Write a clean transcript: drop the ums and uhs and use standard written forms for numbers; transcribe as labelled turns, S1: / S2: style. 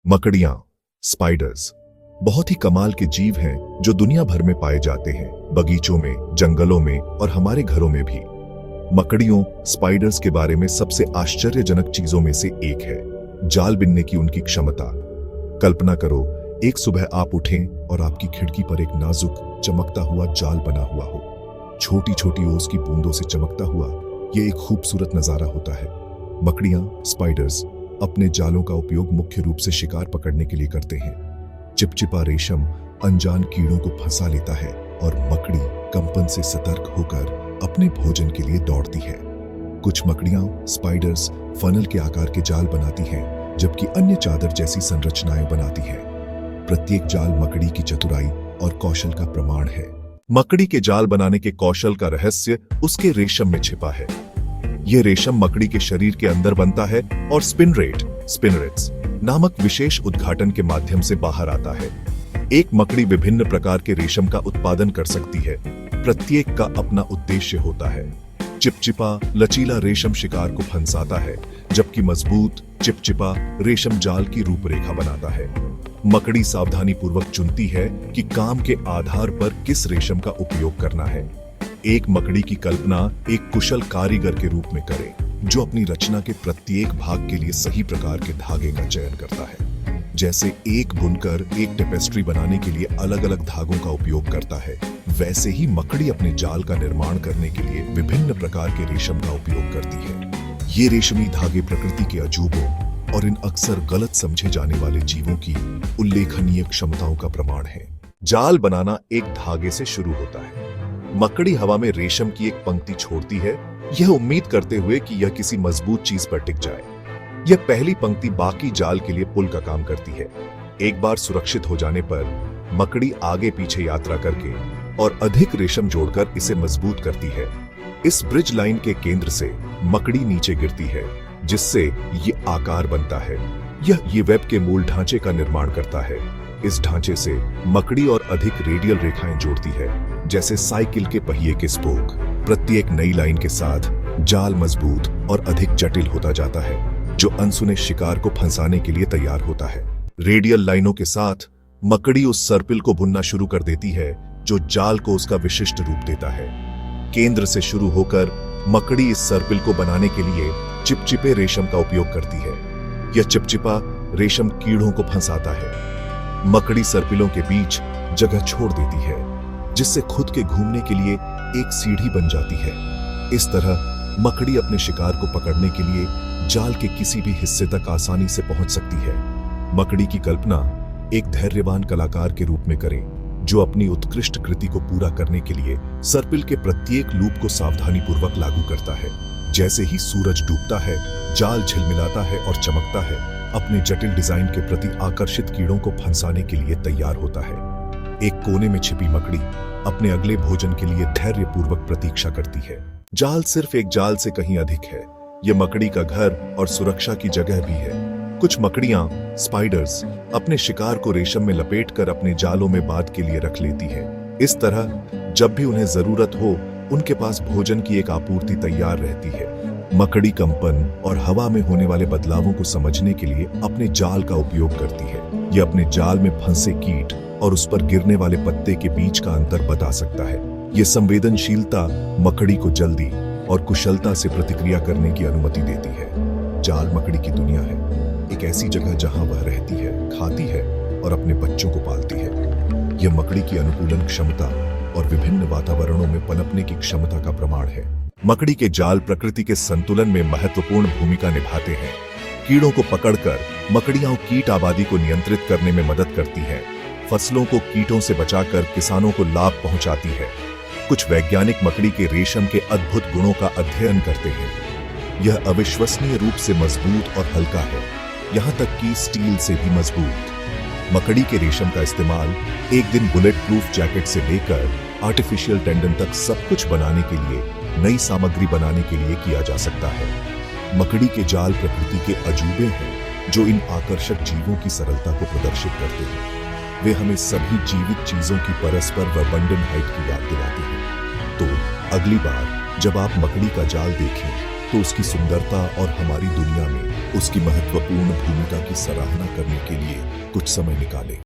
S1: मकड़ियां, spiders बहुत ही कमाल के जीव हैं जो दुनिया भर में पाए जाते हैं, बगीचों में, जंगलों में और हमारे घरों में भी। मकड़ियों, स्पाइडर्स के बारे में सबसे आश्चर्यजनक चीजों में से एक है जाल बिनने की उनकी क्षमता। कल्पना करो, एक सुबह आप उठें और आपकी खिड़की पर एक नाजुक चमकता हुआ जाल बना हुआ हो। छोटी छोटी ओस की बूंदों से चमकता हुआ यह एक खूबसूरत नजारा होता है। मकड़ियां, स्पाइडर्स अपने जालों का उपयोग मुख्य रूप से शिकार पकड़ने के लिए करते हैं। चिपचिपा रेशम अनजान कीड़ों को फंसा लेता है और मकड़ी कंपन से सतर्क होकर अपने भोजन के लिए दौड़ती है। कुछ मकड़ियां, स्पाइडर्स फनल के आकार के जाल बनाती हैं, जबकि अन्य चादर जैसी संरचनाएं बनाती हैं। प्रत्येक जाल मकड़ी की चतुराई और कौशल का प्रमाण है। मकड़ी के जाल बनाने के कौशल का रहस्य उसके रेशम में छिपा है। यह रेशम मकड़ी के शरीर के अंदर बनता है और स्पिनरेट्स नामक विशेष उद्घाटन के माध्यम से बाहर आता है। एक मकड़ी विभिन्न प्रकार के रेशम का उत्पादन कर सकती है। प्रत्येक का अपना उद्देश्य होता है। चिपचिपा, लचीला रेशम शिकार को फंसाता है, जबकि मजबूत, चिपचिपा रेशम जाल की रूपरेखा बनाता है। मकड़ी सावधानी पूर्वक चुनती है कि काम के आधार पर किस रेशम का उपयोग करना है। एक मकड़ी की कल्पना एक कुशल कारीगर के रूप में करे, जो अपनी रचना के प्रत्येक भाग के लिए सही प्रकार के धागे का चयन करता है। जैसे एक बुनकर एक टेपेस्ट्री बनाने के लिए अलग अलग धागों का उपयोग करता है, वैसे ही मकड़ी अपने जाल का निर्माण करने के लिए विभिन्न प्रकार के रेशम का उपयोग करती है। ये रेशमी धागे प्रकृति के अजूबों और इन अक्सर गलत समझे जाने वाले जीवों की उल्लेखनीय क्षमताओं का प्रमाण है। जाल बनाना एक धागे से शुरू होता है। मकड़ी हवा में रेशम की एक पंक्ति छोड़ती है, यह उम्मीद करते हुए कि यह किसी मजबूत चीज पर टिक जाए। यह पहली पंक्ति बाकी जाल के लिए पुल का काम करती है। एक बार सुरक्षित हो जाने पर मकड़ी आगे पीछे यात्रा करके और अधिक रेशम जोड़कर इसे मजबूत करती है। इस ब्रिज लाइन के केंद्र से मकड़ी नीचे गिरती है, जिससे ये आकार बनता है। यह ये वेब के मूल ढांचे का निर्माण करता है। इस ढांचे से मकड़ी और अधिक रेडियल रेखाएं जोड़ती है, जैसे साइकिल के पहिए के स्पोक। प्रत्येक नई लाइन के साथ जाल मजबूत और अधिक जटिल होता जाता है, जो अनसुने शिकार को फंसाने के लिए तैयार होता है। रेडियल लाइनों के साथ मकड़ी उस सर्पिल को बुनना शुरू कर देती है, जो जाल को उसका विशिष्ट रूप देता है। केंद्र से शुरू होकर मकड़ी इस सर्पिल को बनाने के लिए चिपचिपे रेशम का उपयोग करती है। यह चिपचिपा रेशम कीड़ों को फंसाता है। मकड़ी सर्पिलों के बीच जगह छोड़ देती है, जिससे खुद के घूमने के लिए एक सीढ़ी बन जाती है। इस तरह मकड़ी अपने शिकार को पकड़ने के लिए जाल के किसी भी हिस्से तक आसानी से पहुंच सकती है। मकड़ी की कल्पना एक धैर्यवान कलाकार के रूप में करें, जो अपनी उत्कृष्ट कृति को पूरा करने के लिए सर्पिल के प्रत्येक लूप को सावधानी पूर्वक लागू करता है। जैसे ही सूरज डूबता है, जाल झिलमिलाता है और चमकता है, अपने जटिल डिजाइन के प्रति आकर्षित कीड़ों को फंसाने के लिए तैयार होता है। एक कोने में छिपी मकड़ी अपने अगले भोजन के लिए धैर्यपूर्वक प्रतीक्षा करती है। जाल सिर्फ एक जाल से कहीं अधिक है। यह मकड़ी का घर और सुरक्षा की जगह भी है। कुछ मकड़ियां, स्पाइडर्स अपने शिकार को रेशम में लपेटकर अपने जालों में बाद के लिए रख लेती हैं। इस तरह जब भी उन्हें जरूरत हो, उनके पास भोजन की एक आपूर्ति तैयार रहती है। मकड़ी कंपन और हवा में होने वाले बदलावों को समझने के लिए अपने जाल का उपयोग करती है। यह अपने जाल में फंसे कीट और उस पर गिरने वाले पत्ते के बीच का अंतर बता सकता है। यह संवेदनशीलता मकड़ी को जल्दी और कुशलता से प्रतिक्रिया करने की अनुमति देती है। जाल मकड़ी की दुनिया है, एक ऐसी जगह जहां वह रहती है, खाती है और अपने बच्चों को पालती है। यह मकड़ी की अनुकूलन क्षमता और विभिन्न वातावरणों में पनपने की क्षमता का प्रमाण है। मकड़ी के जाल प्रकृति के संतुलन में महत्वपूर्ण भूमिका निभाते हैं। कीड़ों को पकड़कर मकड़ियां कीट आबादी को नियंत्रित करने में मदद करती हैं। फसलों को कीटों से बचाकर किसानों को लाभ पहुंचाती है। कुछ वैज्ञानिक मकड़ी के रेशम के अद्भुत गुणों का अध्ययन करते हैं। यह अविश्वसनीय रूप से मजबूत और हल्का है, यहां तक कि स्टील से भी मजबूत। मकड़ी के रेशम का इस्तेमाल एक दिन बुलेट प्रूफ जैकेट से लेकर आर्टिफिशियल टेंडन तक सब कुछ बनाने के लिए, नई सामग्री बनाने के लिए किया जा सकता है। मकड़ी के जाल प्रकृति के अजूबे हैं, जो इन आकर्षक जीवों की सरलता को प्रदर्शित करते हैं। वे हमें सभी जीवित चीजों की परस्पर व अबंडंट हाइट की याद दिलाते हैं। तो अगली बार जब आप मकड़ी का जाल देखें, तो उसकी सुंदरता और हमारी दुनिया में उसकी महत्वपूर्ण भूमिका की सराहना करने के लिए कुछ समय निकालें।